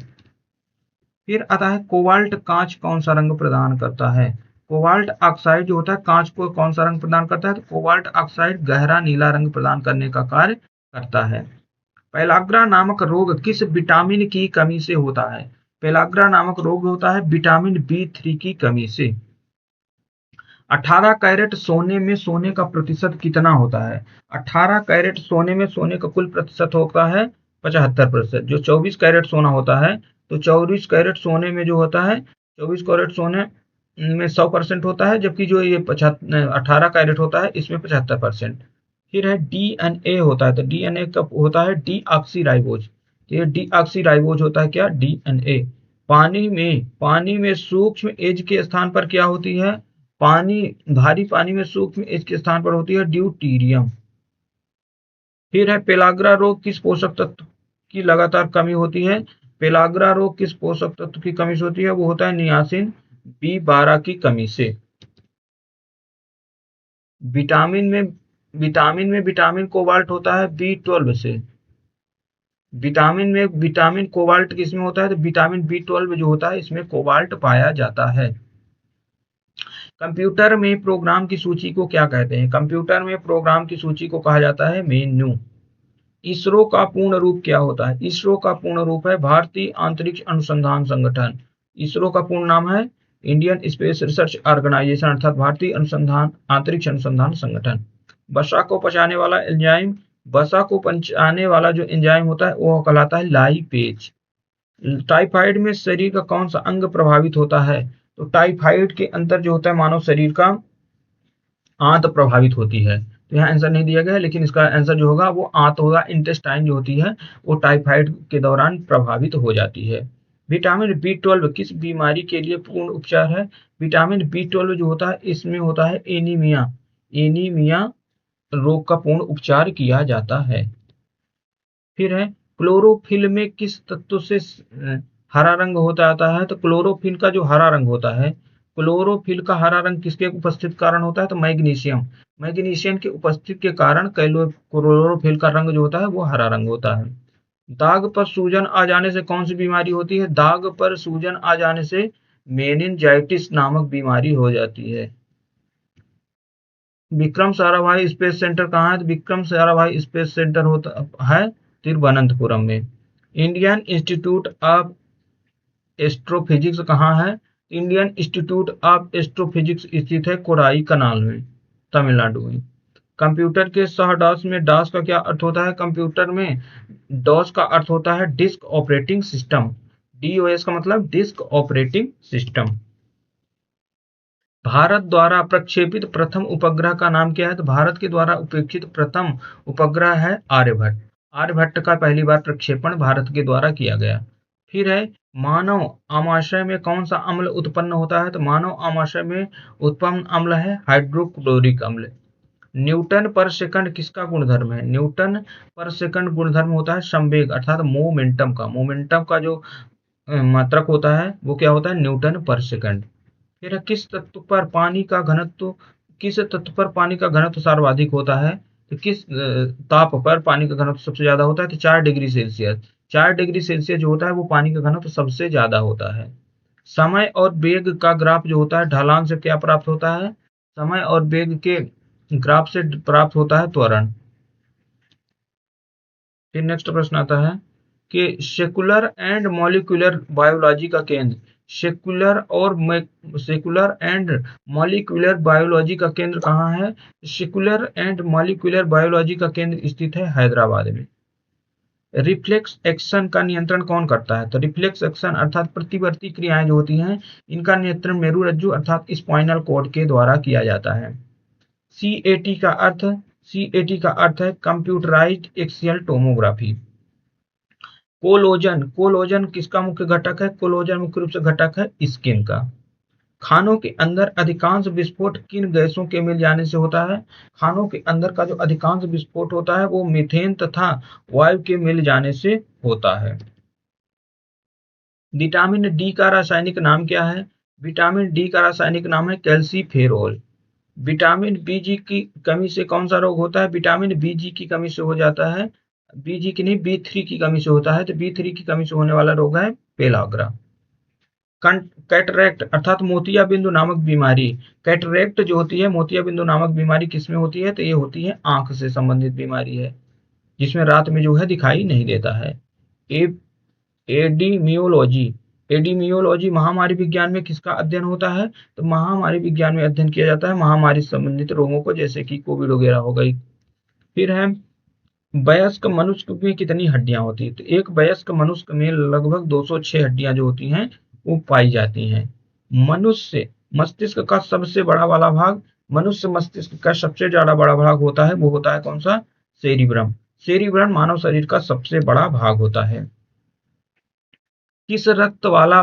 फिर आता है कोबाल्ट कांच कौन सा रंग प्रदान करता है? कोबाल्ट ऑक्साइड जो होता है कांच को कौन सा रंग प्रदान करता है? तो कोबाल्ट ऑक्साइड गहरा नीला रंग प्रदान करने का कार्य करता है। पेलाग्रा नामक रोग किस विटामिन की कमी से होता है? पेलाग्रा नामक रोग होता है विटामिन B3 की कमी से। 18 कैरेट सोने में सोने का प्रतिशत कितना होता है? 18 कैरेट सोने में सोने का कुल प्रतिशत होता है 75%। जो 24 कैरेट सोना होता है, तो 24 कैरेट सोने में जो होता है, 24 कैरेट सोने में 100% होता है, जबकि जो ये 18 कैरेट होता है इसमें 75%। फिर है डीएनए होता है, तो डीएनए का होता है डीऑक्सीराइबोज। तो ये डीऑक्सीराइबोज होता है क्या? डीएनए। पानी में सूक्ष्म एज के स्थान पर क्या होती है? भारी पानी में सूक्ष्म एज के स्थान पर होती है ड्यूटीरियम। फिर है पेलाग्रा रोग किस पोषक तत्व की लगातार कमी होती है? पेलाग्रा रोग किस पोषक तत्व की कमी से होती है? वो होता है नियासिन B12 की कमी से। विटामिन कोबाल्ट होता है B12 से। विटामिन कोबाल्ट किसमें होता है? तो विटामिन B12 जो होता है इसमें कोबाल्ट पाया जाता है। कंप्यूटर में प्रोग्राम की सूची को क्या कहते हैं? कंप्यूटर में प्रोग्राम की सूची को कहा जाता है मेन्यू। इसरो का पूर्ण रूप क्या होता है? इसरो का पूर्ण रूप है भारतीय अंतरिक्ष अनुसंधान संगठन। इसरो का पूर्ण नाम है इंडियन स्पेस रिसर्च ऑर्गेनाइजेशन, अर्थात भारतीय अंतरिक्ष अनुसंधान संगठन। वसा को पचाने वाला जो एंजाइम होता है वो कहलाता है लाइपेज। टाइफाइड में शरीर का कौन सा अंग प्रभावित होता है? तो टाइफाइड के अंदर जो होता है मानव शरीर का आंत प्रभावित होती है। तो यहाँ आंसर नहीं दिया गया है, लेकिन इसका आंसर जो होगा वो आंत होगा। इंटेस्टाइन जो होती है वो टाइफाइड के दौरान प्रभावित हो जाती है। विटामिन B12 किस बीमारी के लिए पूर्ण उपचार है? विटामिन B12 जो होता है इसमें होता है एनीमिया रोग का पूर्ण उपचार किया जाता है। फिर है क्लोरोफिल में किस तत्व से हरा रंग होता आता है? तो क्लोरोफिल का जो हरा रंग होता है, क्लोरोफिल का हरा रंग किसके उपस्थित कारण होता है? तो मैग्नीशियम की उपस्थिति के कारण क्लोरोफिल का रंग जो होता है वो हरा रंग होता है। दाग पर सूजन आ जाने से कौन सी बीमारी होती है? दाग पर सूजन आ जाने से मेनिंजाइटिस नामक बीमारी हो जाती है। विक्रम साराभाई स्पेस सेंटर कहाँ है? तो विक्रम साराभाई स्पेस सेंटर होता है तिरुवनंतपुरम में। इंडियन इंस्टीट्यूट ऑफ एस्ट्रोफिजिक्स कहाँ है? इंडियन इंस्टीट्यूट ऑफ एस्ट्रोफिजिक्स स्थित है कोडाई कनाल में, तमिलनाडु में। कंप्यूटर के सह डॉस में डॉस का क्या अर्थ होता है? कंप्यूटर में डॉस का अर्थ होता है डिस्क ऑपरेटिंग सिस्टम। DOS का मतलब डिस्क ऑपरेटिंग सिस्टम। भारत द्वारा प्रक्षेपित प्रथम उपग्रह का नाम क्या है? तो भारत के द्वारा उपेक्षित प्रथम उपग्रह है आर्यभट्ट। आर्यभट्ट का पहली बार प्रक्षेपण भारत के द्वारा किया गया। फिर है मानव आमाशय में कौन सा अम्ल उत्पन्न होता है? तो मानव आमाशय में उत्पन्न अम्ल है हाइड्रोक्लोरिक अम्ल। न्यूटन पर सेकंड किसका गुणधर्म है? न्यूटन पर सेकंड गुणधर्म होता है संवेग अर्थात मोमेंटम का जो मात्रक होता है वो क्या होता है? न्यूटन पर सेकंड। फिर किस तत्व पर पानी का घनत्व सर्वाधिक होता है? तो किस ताप पर पानी का घनत्व सबसे ज्यादा होता है? तो 4 डिग्री सेल्सियस। 4 डिग्री सेल्सियस जो होता है वो पानी का घनत्व सबसे ज्यादा होता है। समय और वेग का ग्राफ जो होता है ढलान से क्या प्राप्त होता है? समय और वेग के ग्राफ से प्राप्त होता है त्वरण। फिर नेक्स्ट प्रश्न आता है कि सेकुलर एंड मॉलिक्यूलर बायोलॉजी का केंद्र सेकुलर एंड मॉलिक्यूलर बायोलॉजी का केंद्र कहाँ है? सेकुलर एंड मॉलिक्यूलर बायोलॉजी का केंद्र स्थित है हैदराबाद में। रिफ्लेक्स एक्शन का नियंत्रण कौन करता है? तो रिफ्लेक्स एक्शन अर्थात प्रतिवर्ती क्रियाएं जो होती हैं, इनका नियंत्रण मेरुरज्जु अर्थात स्पाइनल कॉर्ड के द्वारा किया जाता है। सीएटी का अर्थ सीएटी का अर्थ है कंप्यूटराइज्ड एक्सियल टोमोग्राफी। कोलोजन कोलोजन किसका मुख्य घटक है? कोलोजन मुख्य रूप से घटक है स्किन का। खानों के अंदर अधिकांश विस्फोट किन गैसों के मिल जाने से होता है? खानों के अंदर का जो अधिकांश विस्फोट होता है वो मीथेन तथा वायु के मिल जाने से होता है। विटामिन डी का रासायनिक नाम क्या है? विटामिन डी का रासायनिक नाम है कैल्सीफेरोल। विटामिन बी की कमी से कौन सा रोग होता है? विटामिन बी की कमी से हो जाता है, बी की नहीं बी3 की कमी से होता है, तो बी3 की कमी से होने वाला रोग है पेलाग्रा। कैटरेक्ट अर्थात मोतिया बिंदु नामक बीमारी, कैटरेक्ट जो होती है मोतिया बिंदु नामक बीमारी किसमें होती है? तो ये होती है आंख से संबंधित बीमारी है, जिसमें रात में जो है दिखाई नहीं देता है। एडीमियोलॉजी एडीमियोलॉजी महामारी विज्ञान में किसका अध्ययन होता है? तो महामारी विज्ञान में अध्ययन किया जाता है महामारी से संबंधित रोगों को, जैसे कि कोविड वगैरह हो गई। फिर है वयस्क मनुष्य में कितनी हड्डियां होती है? तो एक वयस्क मनुष्य में लगभग 206 हड्डियां जो होती हैं वो पाई जाती हैं। मनुष्य मस्तिष्क का सबसे बड़ा वाला भाग, मनुष्य मस्तिष्क का सबसे ज्यादा बड़ा भाग होता है, वो होता है कौन सा? सेरिब्रम। सेरिब्रम मानव शरीर का सबसे बड़ा भाग होता है। किस रक्त वाला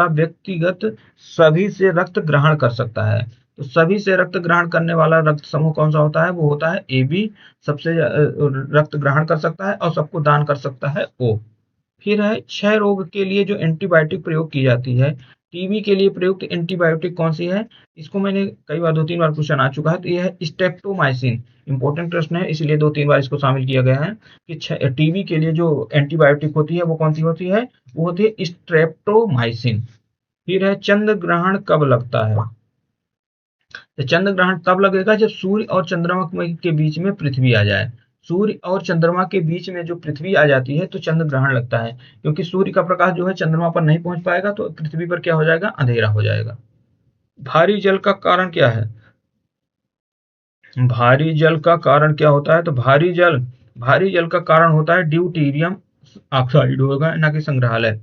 व्यक्तिगत सभी से रक्त ग्रहण कर सकता है? तो सभी से रक्त ग्रहण करने वाला रक्त समूह कौन सा होता है? वो होता है AB, सबसे रक्त ग्रहण कर सकता है और सबको दान कर सकता है O। फिर है क्षय रोग के लिए जो एंटीबायोटिक प्रयोग की जाती है, टीबी के लिए प्रयुक्त एंटीबायोटिक कौन सी है? इसको मैंने कई बार 2-3 बार क्वेश्चन आ चुका है, तो यह है स्ट्रेप्टोमाइसिन। इंपॉर्टेंट प्रश्न है, इसलिए 2-3 बार इसको शामिल किया गया है कि टीबी के लिए जो एंटीबायोटिक होती है वो कौन सी होती है? वो होती है स्ट्रेप्टोमाइसिन। फिर है चंद्र ग्रहण कब लगता है? तो चंद्र ग्रहण तब लगेगा जब सूर्य और चंद्रमा के बीच में पृथ्वी आ जाए। सूर्य और चंद्रमा के बीच में जो पृथ्वी आ जाती है तो चंद्र ग्रहण लगता है, क्योंकि सूर्य का प्रकाश जो है चंद्रमा पर नहीं पहुंच पाएगा तो पृथ्वी पर क्या हो जाएगा? अंधेरा हो जाएगा। भारी जल का कारण क्या है? भारी जल का कारण क्या होता है? तो भारी जल का कारण होता है ड्यूटीरियम ऑक्साइड होगा, ना कि संग्रहालय।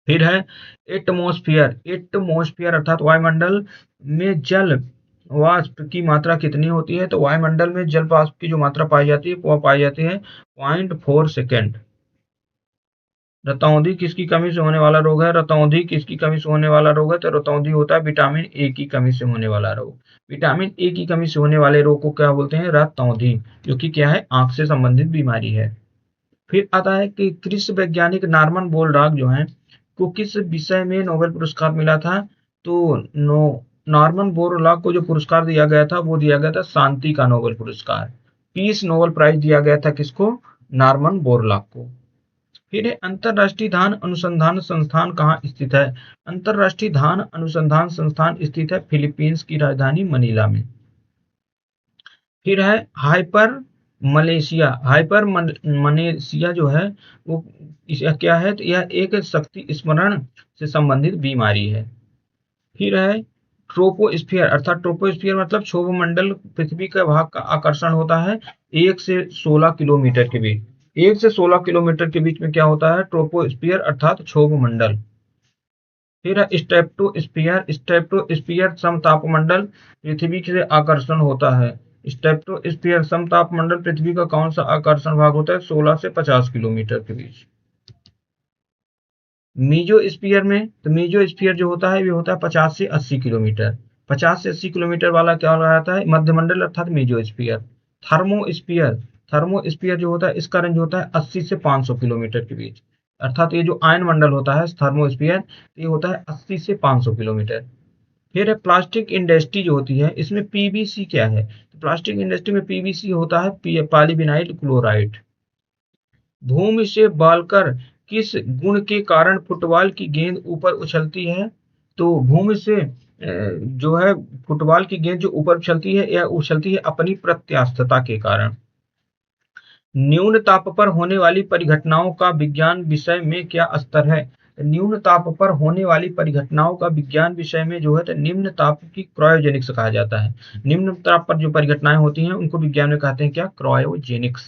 फिर है एटमॉस्फेयर अर्थात वायुमंडल में जल वाष्प की मात्रा कितनी होती है? तो वायुमंडल में जल वाष्प की जो मात्रा पाई जाती है वह पाई जाती है 0.4 सेकेंड। रतौंधी किसकी कमी से होने वाला रोग है? रतौंधी किसकी कमी से होने वाला रोग है? तो रतौंधी होता है विटामिन ए की कमी से होने वाला रोग। विटामिन ए की कमी से होने वाले रोग को क्या बोलते हैं? रतौंधी, जो कि क्या है? आंख से संबंधित बीमारी है। फिर आता है कि कृषि वैज्ञानिक नॉर्मन बोरलॉग जो है को किस विषय में नोबेल पुरस्कार मिला था? तो नॉर्मन बोरलॉग को जो पुरस्कार दिया गया था वो दिया गया था शांति का नोबेल पुरस्कार। पीस नोबेल प्राइज दिया गया था किसको? नॉर्मन बोरलॉग को। फिर है अंतरराष्ट्रीय धान अनुसंधान संस्थान कहाँ स्थित है? अंतरराष्ट्रीय धान अनुसंधान संस्थान स्थित है फिलीपींस की राजधानी मनीला में। फिर है हाइपर मलेशिया जो है वो यह क्या है? तो यह एक शक्ति स्मरण से संबंधित बीमारी है। फिर है ट्रोपोस्फियर अर्थात ट्रोपोस्फियर मतलब क्षोभ मंडल, पृथ्वी के भाग का आकर्षण होता है 1 से 16 किलोमीटर के बीच। 1 से 16 किलोमीटर के बीच में क्या होता है? ट्रोपोस्फियर अर्थात क्षोभ मंडल। फिर है स्ट्रेटोस्फियर समतापमंडल, पृथ्वी से आकर्षण होता है। स्ट्रेटोस्फियर समतापमंडल पृथ्वी का कौन सा आकर्षण भाग होता है? 16 से 50 किलोमीटर के बीच। मीजोस्फियर में, तो मीजोस्फियर जो होता है ये होता है 50 से 80 किलोमीटर। 50 से 80 किलोमीटर वाला क्या रहता है? मध्यमंडल अर्थात मीजोस्फियर। थर्मोस्फियर जो होता है इसका रेंज होता है 80 से 500 किलोमीटर के बीच, अर्थात ये जो आयन मंडल होता है थर्मोस्फियर ये होता है 80 से 500 किलोमीटर। फिर है प्लास्टिक इंडस्ट्री जो होती है इसमें पीवीसी क्या है? तो प्लास्टिक इंडस्ट्री में पीवीसी होता है पॉलीविनाइल क्लोराइड। भूमि से बालकर किस गुण के कारण फुटबॉल की गेंद ऊपर उछलती है? तो भूमि से जो है फुटबॉल की गेंद जो ऊपर उछलती है यह उछलती है अपनी प्रत्यास्थता के कारण। न्यून ताप पर होने वाली परिघटनाओं का विज्ञान विषय में क्या स्तर है? न्यून ताप पर होने वाली परिघटनाओं का विज्ञान विषय में जो है तो निम्न ताप की क्रायोजेनिक्स कहा जाता है। निम्न ताप पर जो परिघटनाएं होती हैं उनको विज्ञान में कहते हैं क्या? क्रायोजेनिक्स।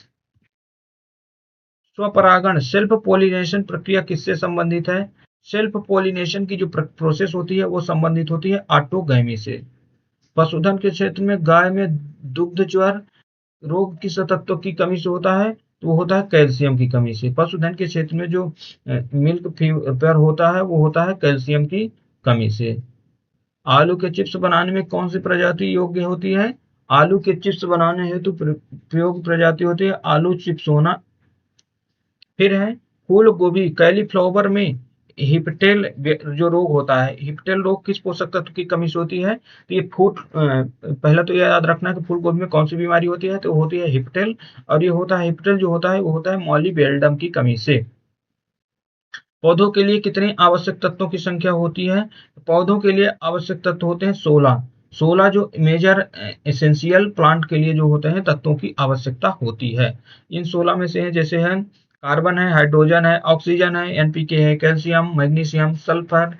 स्वपरागण सेल्फ पोलिनेशन प्रक्रिया किससे संबंधित है? सेल्फ पोलिनेशन की जो प्रोसेस होती है वो संबंधित होती है ऑटोगैमी से। पशुधन के क्षेत्र में गाय में दुग्ध ज्वर रोग किस तत्व की कमी से होता है? तो वो होता है कैल्शियम की कमी से। पशुधन के क्षेत्र में जो मिल्क फीवर होता है वो होता है कैल्शियम की कमी से। आलू के चिप्स बनाने में कौन सी प्रजाति योग्य होती है? आलू के चिप्स बनाने हेतु प्रयोग प्रजाति होती है आलू चिप्स होना। फिर है फूल गोभी कैलीफ्लावर में हिप्टेल जो रोग होता है, हिप्टेल रोग किस पोषक तत्व की कमी से होती है? तो ये पहले तो ये याद रखना है कि फूल गोभी में कौन सी बीमारी होती है, तो होती है हिप्टेल। और ये होता है हिप्टेल जो होता है वो होता है मॉलीबेल्डम की कमी से। पौधों के लिए कितने आवश्यक तत्वों की संख्या होती है? पौधों के लिए आवश्यक तत्व होते हैं 16। 16 जो मेजर एसेंशियल प्लांट के लिए जो होते हैं तत्वों की आवश्यकता होती है। इन 16 में से है जैसे है कार्बन है, हाइड्रोजन है, ऑक्सीजन है, एनपीके है, कैल्शियम, मैग्नीशियम, सल्फर,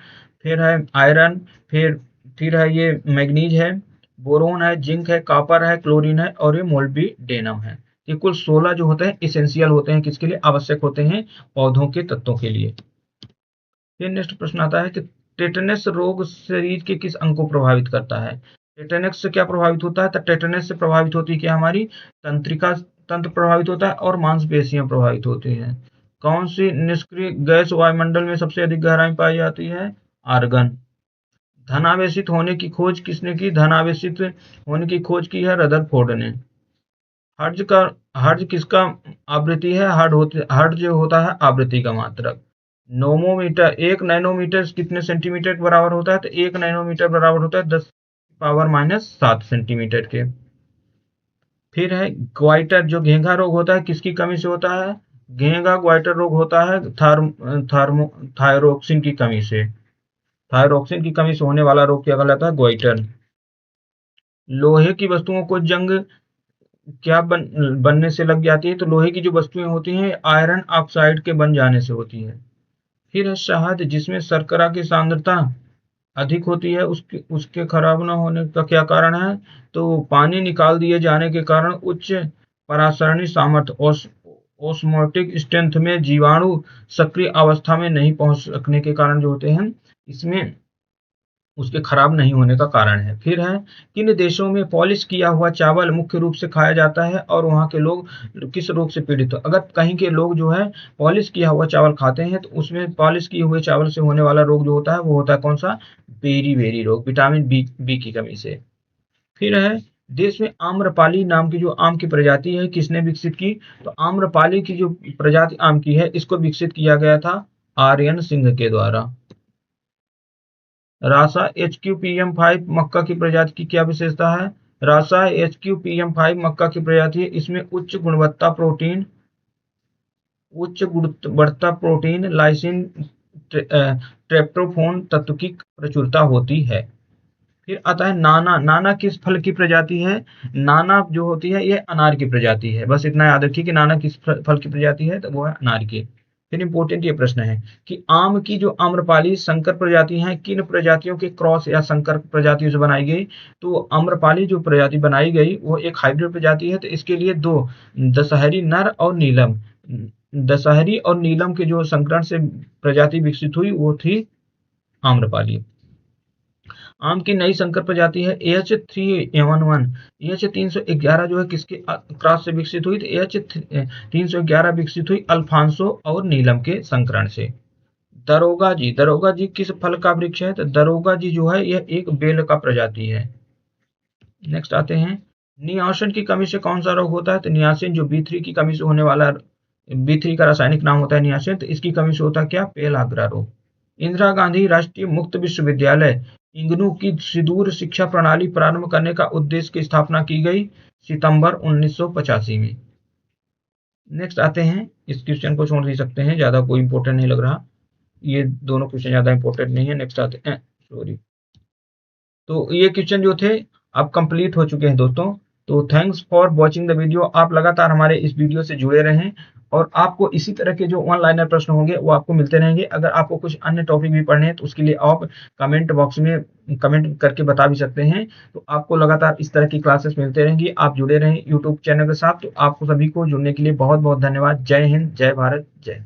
फिर है आयरन, फिर है ये मैग्नीज है, बोरोन है, जिंक है, कॉपर है, क्लोरीन है और ये मोल्बिडेनम है। ये कुल 16 जो होते हैं इसेंशियल होते हैं, किसके लिए? आवश्यक होते हैं पौधों के तत्वों के लिए। फिर नेक्स्ट प्रश्न आता है कि टेटनस रोग शरीर के किस अंग को प्रभावित करता है? टेटनस से क्या प्रभावित होता है? तो टेटनस से प्रभावित होती है क्या? हमारी तंत्रिका तंत्र प्रभावित होता है और मांसपेशियां प्रभावित होती हैं। कौन सी निष्क्रिय गैस वायुमंडल में सबसे अधिक गहराई में पाई जाती है? आर्गन। धनावेशित होने की खोज किसने की? धनावेशित होने की खोज की है रदरफोर्ड ने। हर्ज किसका आवृत्ति है? हर्ज जो होता है आवृत्ति का मात्रक। नोमोमीटर 1 नैनोमीटर कितने सेंटीमीटर के बराबर होता है? तो 1 नैनोमीटर बराबर होता है 10⁻⁷ सेंटीमीटर के। फिर है ग्वाइटर जो घेंघा रोग होता है किसकी कमी से होता है? घेंघा ग्वाइटर रोग होता है थायरोक्सिन की कमी से। थायरोक्सिन की कमी से होने वाला रोग क्या कहलाता है? ग्वाइटर। लोहे की वस्तुओं को जंग क्या बनने से लग जाती है? तो लोहे की जो वस्तुएं होती हैं आयरन ऑक्साइड के बन जाने से होती है। फिर है शहद जिसमें शर्करा की सांद्रता अधिक होती है उसके खराब न होने का क्या कारण है? तो पानी निकाल दिए जाने के कारण उच्च परासरणी सामर्थ्य ऑस्मोटिक स्ट्रेंथ में जीवाणु सक्रिय अवस्था में नहीं पहुंच सकने के कारण जो होते हैं इसमें उसके खराब नहीं होने का कारण है। फिर है किन देशों में पॉलिश किया हुआ चावल मुख्य रूप से खाया जाता है और वहाँ के लोग किस रोग से पीड़ित हो? अगर कहीं के लोग जो है पॉलिश किया हुआ चावल खाते हैं तो उसमें पॉलिश किए हुए चावल से होने वाला रोग जो होता है वो होता है कौन सा? बेरी रोग, विटामिन बी की कमी से। फिर है देश में आम्रपाली नाम की जो आम की प्रजाति है किसने विकसित की? तो आम्रपाली की जो प्रजाति आम की है इसको विकसित किया गया था आर्यन सिंह के द्वारा। रासा HQPM5 मक्का की प्रजाति की क्या विशेषता है? रासा HQPM5 मक्का की प्रजाति है, इसमें उच्च गुणवत्ता प्रोटीन लाइसिन ट्रेप्टोफोन तत्व की प्रचुरता होती है। फिर आता है नाना। नाना किस फल की प्रजाति है? नाना जो होती है ये अनार की प्रजाति है। बस इतना याद रखिए कि नाना किस फल की प्रजाति है, तो वो है अनार की। फिर इंपॉर्टेंट ये प्रश्न है कि आम की जो आम्रपाली संकर प्रजाति हैं किन प्रजातियों के क्रॉस या संकर प्रजातियों से बनाई गई? तो आम्रपाली जो प्रजाति बनाई गई वो एक हाइब्रिड प्रजाति है, तो इसके लिए दो दशहरी नर और नीलम, दशहरी और नीलम के जो संकरण से प्रजाति विकसित हुई वो थी आम्रपाली। आम की नई संकर प्रजाति है AH311। AH311 जो है किसके क्रॉस से विकसित हुई? तो AH311 विकसित हुई अल्फांसो और नीलम के संकरण से। दरोगा जी किस फल का वृक्ष है? तो दरोगा जी जो है यह एक बेल का प्रजाति है। नेक्स्ट आते हैं नियासिन की कमी से कौन सा रोग होता है? तो नियासिन जो B3 की कमी से होने वाला, B3 का रासायनिक नाम होता है नियासिन, तो इसकी कमी से होता है क्या? पेलाग्रा रोग। इंदिरा गांधी राष्ट्रीय मुक्त विश्वविद्यालय इग्नू की सुदूर शिक्षा प्रणाली प्रारंभ करने का उद्देश्य की स्थापना की गई सितंबर 1985 में। नेक्स्ट आते हैं, इस क्वेश्चन को छोड़ ही सकते हैं, ज्यादा कोई इंपॉर्टेंट नहीं लग रहा, ये दोनों क्वेश्चन ज्यादा इंपॉर्टेंट नहीं है। नेक्स्ट आते हैं, सॉरी, तो ये क्वेश्चन जो थे अब कंप्लीट हो चुके हैं दोस्तों। तो thanks for watching the video. आप लगातार हमारे इस वीडियो से जुड़े रहें और आपको इसी तरह के जो वन लाइनर प्रश्न होंगे वो आपको मिलते रहेंगे। अगर आपको कुछ अन्य टॉपिक भी पढ़ने हैं तो उसके लिए आप कमेंट बॉक्स में कमेंट करके बता भी सकते हैं। तो आपको लगातार इस तरह की क्लासेस मिलते रहेंगी। आप जुड़े रहें यूट्यूब चैनल के साथ। तो आपको सभी को जुड़ने के लिए बहुत बहुत धन्यवाद। जय हिंद, जय भारत, जय